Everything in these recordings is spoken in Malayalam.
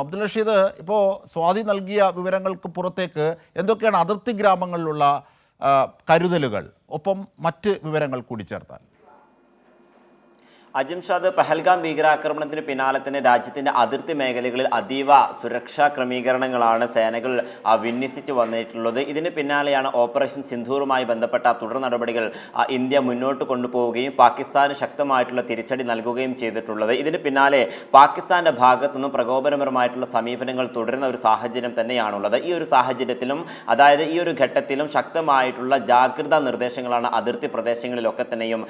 അബ്ദുൽ റഷീദ്, ഇപ്പോൾ സ്വാതി നൽകിയ വിവരങ്ങൾക്ക് പുറത്തേക്ക് എന്തൊക്കെയാണ് അതിർത്തി ഗ്രാമങ്ങളിലുള്ള കരുതലുകൾ, ഒപ്പം മറ്റ് വിവരങ്ങൾ കൂടി ചേർത്താൽ? അജിംഷാദ്, പഹൽഗാം ഭീകരാക്രമണത്തിന് പിന്നാലെ തന്നെ രാജ്യത്തിന്റെ അതിർത്തി മേഖലകളിൽ അതീവ സുരക്ഷാ ക്രമീകരണങ്ങളാണ് സേനകൾ വിന്യസിച്ചു വന്നിട്ടുള്ളത്. ഇതിന് പിന്നാലെയാണ് ഓപ്പറേഷൻ സിന്ധൂറുമായി ബന്ധപ്പെട്ട തുടർ നടപടികൾ ഇന്ത്യ മുന്നോട്ട് കൊണ്ടുപോവുകയും പാകിസ്ഥാന് ശക്തമായിട്ടുള്ള തിരിച്ചടി നൽകുകയും ചെയ്തിട്ടുള്ളത്. ഇതിന് പിന്നാലെ പാകിസ്ഥാന്റെ ഭാഗത്തു നിന്നും പ്രകോപനപരമായിട്ടുള്ള സമീപനങ്ങൾ തുടരുന്ന ഒരു സാഹചര്യം തന്നെയാണുള്ളത്. ഈ ഒരു സാഹചര്യത്തിലും, അതായത് ഈ ഒരു ഘട്ടത്തിലും ശക്തമായിട്ടുള്ള ജാഗ്രതാ നിർദ്ദേശങ്ങളാണ് അതിർത്തി പ്രദേശങ്ങളിലൊക്കെ തന്നെയും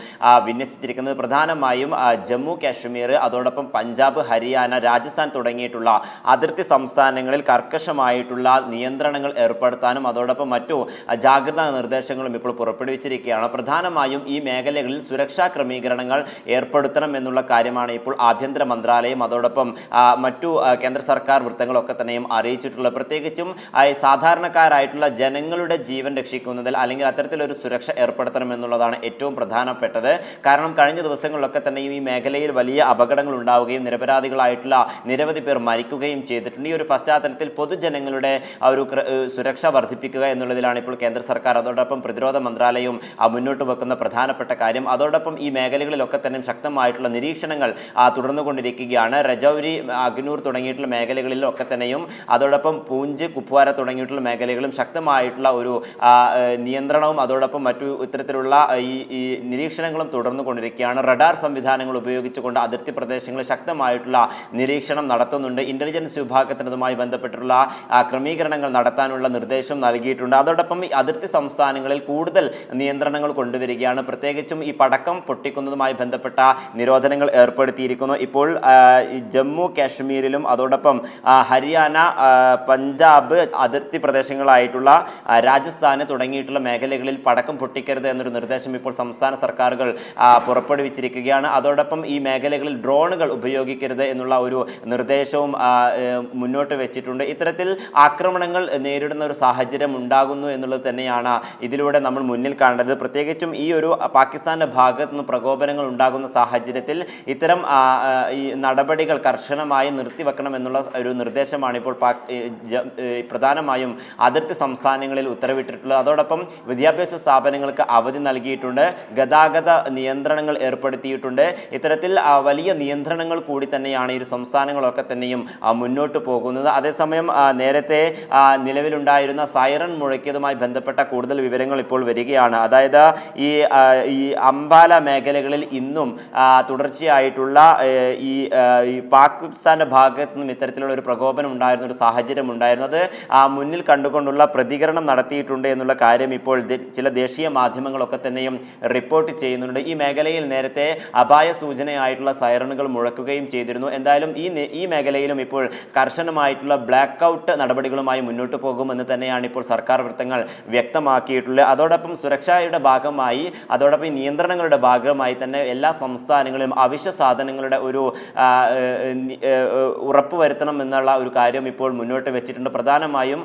വിന്യസിച്ചിരിക്കുന്നത്. പ്രധാനമായും ജമ്മു കാശ്മീർ, അതോടൊപ്പം പഞ്ചാബ്, ഹരിയാന, രാജസ്ഥാൻ തുടങ്ങിയിട്ടുള്ള അതിർത്തി സംസ്ഥാനങ്ങളിൽ കർക്കശമായിട്ടുള്ള നിയന്ത്രണങ്ങൾ ഏർപ്പെടുത്താനും അതോടൊപ്പം മറ്റു ജാഗ്രതാ നിർദ്ദേശങ്ങളും ഇപ്പോൾ പുറപ്പെടുവിച്ചിരിക്കുകയാണ്. പ്രധാനമായും ഈ മേഖലകളിൽ സുരക്ഷാ ക്രമീകരണങ്ങൾ ഏർപ്പെടുത്തണം എന്നുള്ള കാര്യമാണ് ഇപ്പോൾ ആഭ്യന്തര മന്ത്രാലയം അതോടൊപ്പം മറ്റു കേന്ദ്ര സർക്കാർ വൃത്തങ്ങളൊക്കെ തന്നെയും അറിയിച്ചിട്ടുള്ളത്. പ്രത്യേകിച്ചും സാധാരണക്കാരായിട്ടുള്ള ജനങ്ങളുടെ ജീവൻ രക്ഷിക്കുന്നതിൽ അല്ലെങ്കിൽ അത്തരത്തിലൊരു സുരക്ഷ ഏർപ്പെടുത്തണം എന്നുള്ളതാണ് ഏറ്റവും പ്രധാനപ്പെട്ടത്. കാരണം കഴിഞ്ഞ ദിവസങ്ങളിലൊക്കെ തന്നെ ഈ മേഖലയിൽ വലിയ അപകടങ്ങൾ ഉണ്ടാവുകയും നിരപരാധികളായിട്ടുള്ള നിരവധി പേർ മരിക്കുകയും ചെയ്തിട്ടുണ്ട്. ഈ ഒരു പശ്ചാത്തലത്തിൽ പൊതുജനങ്ങളുടെ ഒരു സുരക്ഷ വർദ്ധിപ്പിക്കുക എന്നുള്ളതിലാണ് ഇപ്പോൾ കേന്ദ്ര സർക്കാർ അതോടൊപ്പം പ്രതിരോധ മന്ത്രാലയവും മുന്നോട്ട് വെക്കുന്ന പ്രധാനപ്പെട്ട കാര്യം. അതോടൊപ്പം ഈ മേഖലകളിലൊക്കെ തന്നെ ശക്തമായിട്ടുള്ള നിരീക്ഷണങ്ങൾ തുടർന്നുകൊണ്ടിരിക്കുകയാണ്. രജൌരി, അഗ്നൂർ തുടങ്ങിയിട്ടുള്ള മേഖലകളിലൊക്കെ തന്നെയും അതോടൊപ്പം പൂഞ്ച്, കുപ്വാര തുടങ്ങിയിട്ടുള്ള മേഖലകളിലും ശക്തമായിട്ടുള്ള ഒരു നിയന്ത്രണവും അതോടൊപ്പം മറ്റു ഇത്തരത്തിലുള്ള ഈ നിരീക്ഷണങ്ങളും തുടർന്നുകൊണ്ടിരിക്കുകയാണ്. റഡാർ സംവിധാനങ്ങൾ ഉപയോഗിച്ചുകൊണ്ട് അതിർത്തി പ്രദേശങ്ങളിൽ ശക്തമായിട്ടുള്ള നിരീക്ഷണം നടത്തുന്നുണ്ട്. ഇന്റലിജൻസ് വിഭാഗത്തിനതുമായി ബന്ധപ്പെട്ടുള്ള ക്രമീകരണങ്ങൾ നടത്താനുള്ള നിർദ്ദേശം നൽകിയിട്ടുണ്ട്. അതോടൊപ്പം ഈ അതിർത്തി സംസ്ഥാനങ്ങളിൽ കൂടുതൽ നിയന്ത്രണങ്ങൾ കൊണ്ടുവരികയാണ്. പ്രത്യേകിച്ചും ഈ പടക്കം പൊട്ടിക്കുന്നതുമായി ബന്ധപ്പെട്ട നിരോധനങ്ങൾ ഏർപ്പെടുത്തിയിരിക്കുന്നു. ഇപ്പോൾ ജമ്മു കാശ്മീരിലും അതോടൊപ്പം ഹരിയാന, പഞ്ചാബ് അതിർത്തി പ്രദേശങ്ങളായിട്ടുള്ള രാജസ്ഥാന് തുടങ്ങിയിട്ടുള്ള മേഖലകളിൽ പടക്കം പൊട്ടിക്കരുത് എന്നൊരു നിർദ്ദേശം ഇപ്പോൾ സംസ്ഥാന സർക്കാരുകൾ പുറപ്പെടുവിച്ചിരിക്കുകയാണ്. അതോടൊപ്പം ഈ മേഖലകളിൽ ഡ്രോണുകൾ ഉപയോഗിക്കരുത് എന്നുള്ള ഒരു നിർദ്ദേശവും മുന്നോട്ട് വെച്ചിട്ടുണ്ട്. ഇത്തരത്തിൽ ആക്രമണങ്ങൾ നേരിടുന്ന ഒരു സാഹചര്യം ഉണ്ടാകുന്നു എന്നുള്ളത് തന്നെയാണ് ഇതിലൂടെ നമ്മൾ മുന്നിൽ കാണേണ്ടത്. പ്രത്യേകിച്ചും ഈ ഒരു പാകിസ്ഥാന്റെ ഭാഗത്തു നിന്ന് പ്രകോപനങ്ങൾ ഉണ്ടാകുന്ന സാഹചര്യത്തിൽ ഇത്തരം ഈ നടപടികൾ കർശനമായി നിർത്തിവെക്കണം എന്നുള്ള ഒരു നിർദ്ദേശമാണ് ഇപ്പോൾ പ്രധാനമായും അതിർത്തി സംസ്ഥാനങ്ങളിൽ ഉത്തരവിട്ടിട്ടുള്ളത്. അതോടൊപ്പം വിദ്യാഭ്യാസ സ്ഥാപനങ്ങൾക്ക് അവധി നൽകിയിട്ടുണ്ട്, ഗതാഗത നിയന്ത്രണങ്ങൾ ഏർപ്പെടുത്തിയിട്ടുണ്ട്. ഇത്തരത്തിൽ വലിയ നിയന്ത്രണങ്ങൾ കൂടി തന്നെയാണ് ഈ സംസ്ഥാനങ്ങളൊക്കെ തന്നെയും മുന്നോട്ട് പോകുന്നത്. അതേസമയം നേരത്തെ നിലവിലുണ്ടായിരുന്ന സൈറൺ മുഴക്കിയതുമായി ബന്ധപ്പെട്ട കൂടുതൽ വിവരങ്ങൾ ഇപ്പോൾ വരികയാണ്. അതായത് ഈ അംബാല മേഖലകളിൽ ഇന്നും തുടർച്ചയായിട്ടുള്ള ഈ പാകിസ്ഥാന്റെ ഭാഗത്തു നിന്നും ഇത്തരത്തിലുള്ള ഒരു പ്രകോപനം ഉണ്ടായിരുന്ന ഒരു സാഹചര്യം ഉണ്ടായിരുന്നത് മുന്നിൽ കണ്ടുകൊണ്ടുള്ള പ്രതികരണം നടത്തിയിട്ടുണ്ട് എന്നുള്ള കാര്യം ഇപ്പോൾ ചില ദേശീയ മാധ്യമങ്ങളൊക്കെ തന്നെയും റിപ്പോർട്ട് ചെയ്യുന്നുണ്ട്. ഈ മേഖലയിൽ നേരത്തെ അപായ സൂചനയായിട്ടുള്ള സൈറണുകൾ മുഴക്കുകയും ചെയ്തിരുന്നു. എന്തായാലും ഈ മേഖലയിലും ഇപ്പോൾ കർശനമായിട്ടുള്ള ബ്ലാക്ക് ഔട്ട് നടപടികളുമായി മുന്നോട്ട് പോകുമെന്ന് തന്നെയാണ് ഇപ്പോൾ സർക്കാർ വൃത്തങ്ങൾ വ്യക്തമാക്കിയിട്ടുള്ളത്. അതോടൊപ്പം സുരക്ഷയുടെ ഭാഗമായി അതോടൊപ്പം ഈ നിയന്ത്രണങ്ങളുടെ ഭാഗമായി തന്നെ എല്ലാ സംസ്ഥാനങ്ങളിലും അവശ്യ സാധനങ്ങളുടെ ഒരു ഉറപ്പുവരുത്തണം എന്നുള്ള ഒരു കാര്യം ഇപ്പോൾ മുന്നോട്ട് വെച്ചിട്ടുണ്ട്. പ്രധാനമായും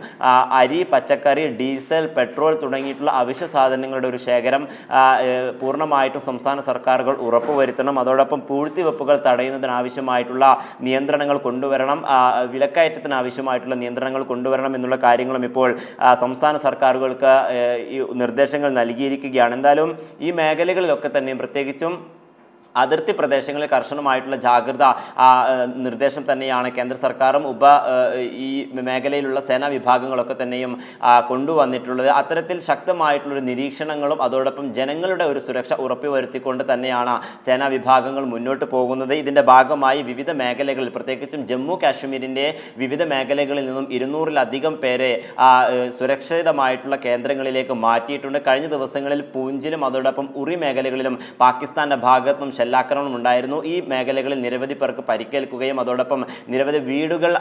അരി, പച്ചക്കറി, ഡീസൽ, പെട്രോൾ തുടങ്ങിയിട്ടുള്ള അവശ്യ സാധനങ്ങളുടെ ഒരു ശേഖരം പൂർണ്ണമായിട്ടും സംസ്ഥാന സർക്കാരുകൾ ഉറപ്പുവരുത്തണം. അതോടൊപ്പം പൂഴ്ത്തിവെപ്പുകൾ തടയുന്നതിനാവശ്യമായിട്ടുള്ള നിയന്ത്രണങ്ങൾ കൊണ്ടുവരണം, വിലക്കയറ്റത്തിന് ആവശ്യമായിട്ടുള്ള നിയന്ത്രണങ്ങൾ കൊണ്ടുവരണം എന്നുള്ള കാര്യങ്ങളും ഇപ്പോൾ സംസ്ഥാന സർക്കാരുകൾക്ക് ഈ നിർദ്ദേശങ്ങൾ നൽകിയിരിക്കുകയാണ്. എന്തായാലും ഈ മേഖലകളിലൊക്കെ തന്നെയും പ്രത്യേകിച്ചും അതിർത്തി പ്രദേശങ്ങളിൽ കർശനമായിട്ടുള്ള ജാഗ്രത നിർദ്ദേശം തന്നെയാണ് കേന്ദ്ര സർക്കാരും ഈ മേഖലയിലുള്ള സേനാ വിഭാഗങ്ങളൊക്കെ തന്നെയും കൊണ്ടുവന്നിട്ടുള്ളത്. അത്തരത്തിൽ ശക്തമായിട്ടുള്ളൊരു നിരീക്ഷണങ്ങളും അതോടൊപ്പം ജനങ്ങളുടെ ഒരു സുരക്ഷ ഉറപ്പുവരുത്തിക്കൊണ്ട് തന്നെയാണ് സേനാ വിഭാഗങ്ങൾ മുന്നോട്ട് പോകുന്നത്. ഇതിൻ്റെ ഭാഗമായി വിവിധ മേഖലകളിൽ പ്രത്യേകിച്ചും ജമ്മു കാശ്മീരിൻ്റെ വിവിധ മേഖലകളിൽ നിന്നും 200-ലധികം പേരെ സുരക്ഷിതമായിട്ടുള്ള കേന്ദ്രങ്ങളിലേക്ക് മാറ്റിയിട്ടുണ്ട്. കഴിഞ്ഞ ദിവസങ്ങളിൽ പൂഞ്ചിലും അതോടൊപ്പം ഉറി മേഖലകളിലും പാകിസ്ഥാന്റെ ഭാഗത്തും ഷെല്ലാക്രമണം ഉണ്ടായിരുന്നു. ഈ മേഖലകളിൽ നിരവധി പേർക്ക് പരിക്കേൽക്കുകയും അതോടൊപ്പം നിരവധി വീടുകൾ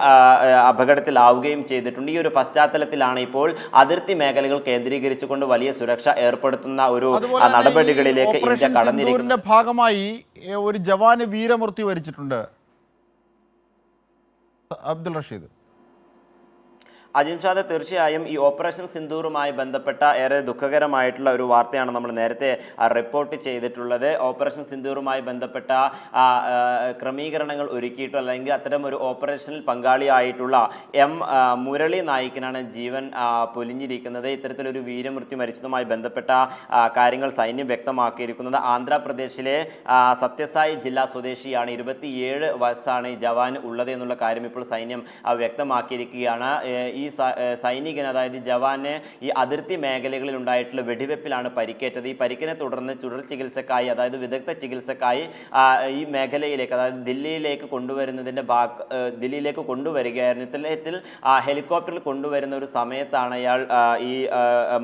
അപകടത്തിലാവുകയും ചെയ്തിട്ടുണ്ട്. ഈ ഒരു പശ്ചാത്തലത്തിലാണ് ഇപ്പോൾ അതിർത്തി മേഖലകൾ കേന്ദ്രീകരിച്ചുകൊണ്ട് വലിയ സുരക്ഷ ഏർപ്പെടുത്തുന്ന ഒരു നടപടികളിലേക്ക് ഇന്ത്യ കടന്നിരിക്കുന്നത്. ഭാഗമായി ഒരു ജവാന് വീരമൃത്യു വരിച്ചിട്ടുണ്ട്. അബ്ദുൽ റഷീദ്, അജിംഷാദ്, തീർച്ചയായും ഈ ഓപ്പറേഷൻ സിന്ദൂറുമായി ബന്ധപ്പെട്ട ഏറെ ദുഃഖകരമായിട്ടുള്ള ഒരു വാർത്തയാണ് നമ്മൾ നേരത്തെ റിപ്പോർട്ട് ചെയ്തിട്ടുള്ളത്. ഓപ്പറേഷൻ സിന്ദൂറുമായി ബന്ധപ്പെട്ട ക്രമീകരണങ്ങൾ ഒരുക്കിയിട്ടു അല്ലെങ്കിൽ അത്തരം ഒരു ഓപ്പറേഷനിൽ പങ്കാളിയായിട്ടുള്ള മുരളി നായിക്കിനാണ് ജീവൻ പൊലിഞ്ഞിരിക്കുന്നത്. ഇത്തരത്തിലൊരു വീരമൃത്യു മരിച്ചതുമായി ബന്ധപ്പെട്ട കാര്യങ്ങൾ സൈന്യം വ്യക്തമാക്കിയിരിക്കുന്നത്. ആന്ധ്രാപ്രദേശിലെ സത്യസായി ജില്ലാ സ്വദേശിയാണ്. 27 വയസ്സാണ് ഈ ജവാൻ ഉള്ളത് എന്നുള്ള കാര്യം ഇപ്പോൾ സൈന്യം വ്യക്തമാക്കിയിരിക്കുകയാണ്. ഈ സൈനികൻ, അതായത് ജവാന് ഈ അതിർത്തി മേഖലകളിൽ ഉണ്ടായിട്ടുള്ള വെടിവെപ്പിലാണ് പരിക്കേറ്റത്. ഈ പരിക്കിനെ തുടർന്ന് തുടർ ചികിത്സക്കായി, അതായത് വിദഗ്ധ ചികിത്സക്കായി ഈ മേഖലയിലേക്ക്, അതായത് ദില്ലിയിലേക്ക് കൊണ്ടുവരികയായിരുന്നു. ഇത്തരത്തിൽ ഹെലികോപ്റ്ററിൽ കൊണ്ടുവരുന്ന ഒരു സമയത്താണ് അയാൾ ഈ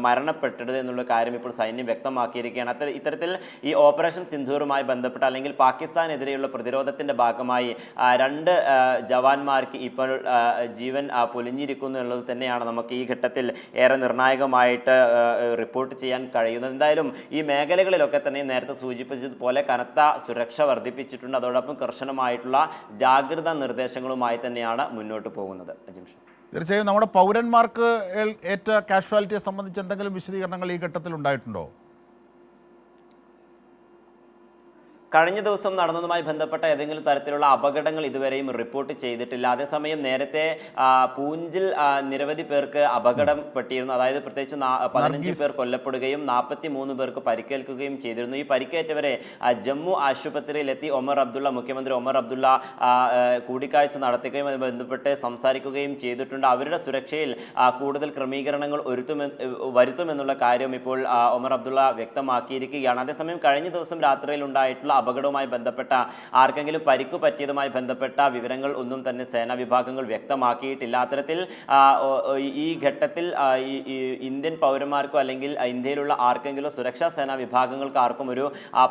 മരണപ്പെട്ടത് എന്നുള്ള കാര്യം ഇപ്പോൾ സൈന്യം വ്യക്തമാക്കിയിരിക്കുകയാണ്. ഇത്തരത്തിൽ ഈ ഓപ്പറേഷൻ സിന്ദൂറുമായി ബന്ധപ്പെട്ട അല്ലെങ്കിൽ പാകിസ്ഥാനെതിരെയുള്ള പ്രതിരോധത്തിന്റെ ഭാഗമായി 2 ജവാന്മാർക്ക് ഇപ്പോൾ ജീവൻ പൊലിഞ്ഞിരിക്കുന്നു എന്നുള്ളത് തന്നെയാണ് നമുക്ക് ഈ ഘട്ടത്തിൽ ഏറെ നിർണായകമായിട്ട് റിപ്പോർട്ട് ചെയ്യാൻ കഴിയുന്നത്. എന്തായാലും ഈ മേഖലകളിലൊക്കെ തന്നെ നേരത്തെ സൂചിപ്പിച്ചതുപോലെ കനത്ത സുരക്ഷ വർദ്ധിപ്പിച്ചിട്ടുണ്ട്. അതോടൊപ്പം കർശനമായിട്ടുള്ള ജാഗ്രതാ നിർദ്ദേശങ്ങളുമായി തന്നെയാണ് മുന്നോട്ട് പോകുന്നത്. അജിംഷ, തീർച്ചയായും നമ്മുടെ പൗരന്മാർക്ക് ഏറ്റ കാഷ്വാലിറ്റിയെ സംബന്ധിച്ച് എന്തെങ്കിലും വിശദീകരണങ്ങൾ ഈ ഘട്ടത്തിൽ ഉണ്ടായിട്ടുണ്ടോ? കഴിഞ്ഞ ദിവസം നടന്നതുമായി ബന്ധപ്പെട്ട ഏതെങ്കിലും തരത്തിലുള്ള അപകടങ്ങൾ ഇതുവരെയും റിപ്പോർട്ട് ചെയ്തിട്ടില്ല. അതേസമയം നേരത്തെ പൂഞ്ചിൽ നിരവധി പേർക്ക് അപകടപ്പെട്ടിരുന്നു. അതായത് പ്രത്യേകിച്ച് 15 പേർ കൊല്ലപ്പെടുകയും 43 പേർക്ക് പരിക്കേൽക്കുകയും ചെയ്തിരുന്നു. ഈ പരിക്കേറ്റവരെ ജമ്മു ആശുപത്രിയിലെത്തി മുഖ്യമന്ത്രി ഒമർ അബ്ദുള്ള കൂടിക്കാഴ്ച നടത്തുകയും അതുമായി ബന്ധപ്പെട്ട് സംസാരിക്കുകയും ചെയ്തിട്ടുണ്ട്. അവരുടെ സുരക്ഷയിൽ കൂടുതൽ ക്രമീകരണങ്ങൾ വരുത്തുമെന്നുള്ള കാര്യം ഇപ്പോൾ ഒമർ അബ്ദുള്ള വ്യക്തമാക്കിയിരിക്കുകയാണ്. അതേസമയം കഴിഞ്ഞ ദിവസം രാത്രിയിൽ ഉണ്ടായിട്ടുള്ള അപകടവുമായി ബന്ധപ്പെട്ട ആർക്കെങ്കിലും പരിക്കു പറ്റിയതുമായി ബന്ധപ്പെട്ട വിവരങ്ങൾ ഒന്നും തന്നെ സേനാ വിഭാഗങ്ങൾ വ്യക്തമാക്കിയിട്ടില്ല. അത്തരത്തിൽ ഈ ഘട്ടത്തിൽ ഇന്ത്യൻ പൗരന്മാർക്കോ അല്ലെങ്കിൽ ഇന്ത്യയിലുള്ള ആർക്കെങ്കിലും സുരക്ഷാ സേനാ വിഭാഗങ്ങൾക്ക് ആർക്കും ഒരു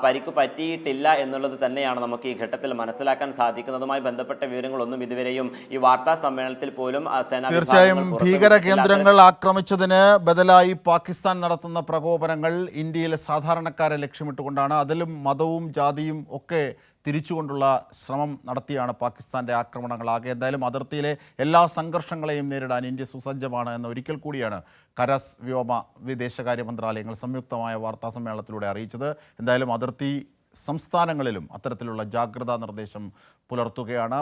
പരിക്കു പറ്റിയിട്ടില്ല എന്നുള്ളത് തന്നെയാണ് നമുക്ക് ഈ ഘട്ടത്തിൽ മനസ്സിലാക്കാൻ സാധിക്കുന്നതുമായി ബന്ധപ്പെട്ട വിവരങ്ങളൊന്നും ഇതുവരെയും ഈ വാർത്താ സമ്മേളനത്തിൽ പോലും സേനാ തീർച്ചയായും ഭീകര കേന്ദ്രങ്ങൾ ആക്രമിച്ചതിന് ബദലായി പാകിസ്ഥാൻ നടത്തുന്ന പ്രകോപനങ്ങൾ ഇന്ത്യയിലെ സാധാരണക്കാരെ ലക്ഷ്യമിട്ടുകൊണ്ടാണ്. അതിലും മതവും ജാതിയും ഒക്കെ തിരിച്ചുകൊണ്ടുള്ള ശ്രമം നടത്തിയാണ് പാകിസ്ഥാൻ്റെ ആക്രമണങ്ങളാകെ. എന്തായാലും അതിർത്തിയിലെ എല്ലാ സംഘർഷങ്ങളെയും നേരിടാൻ ഇന്ത്യ സുസജ്ജമാണ് എന്ന് ഒരിക്കൽ കൂടിയാണ് കരസ്, വ്യോമ, വിദേശകാര്യ മന്ത്രാലയങ്ങൾ സംയുക്തമായ വാർത്താ സമ്മേളനത്തിലൂടെ അറിയിച്ചത്. എന്തായാലും അതിർത്തി സംസ്ഥാനങ്ങളിലും അത്തരത്തിലുള്ള ജാഗ്രതാ നിർദ്ദേശം പുലർത്തുകയാണ്.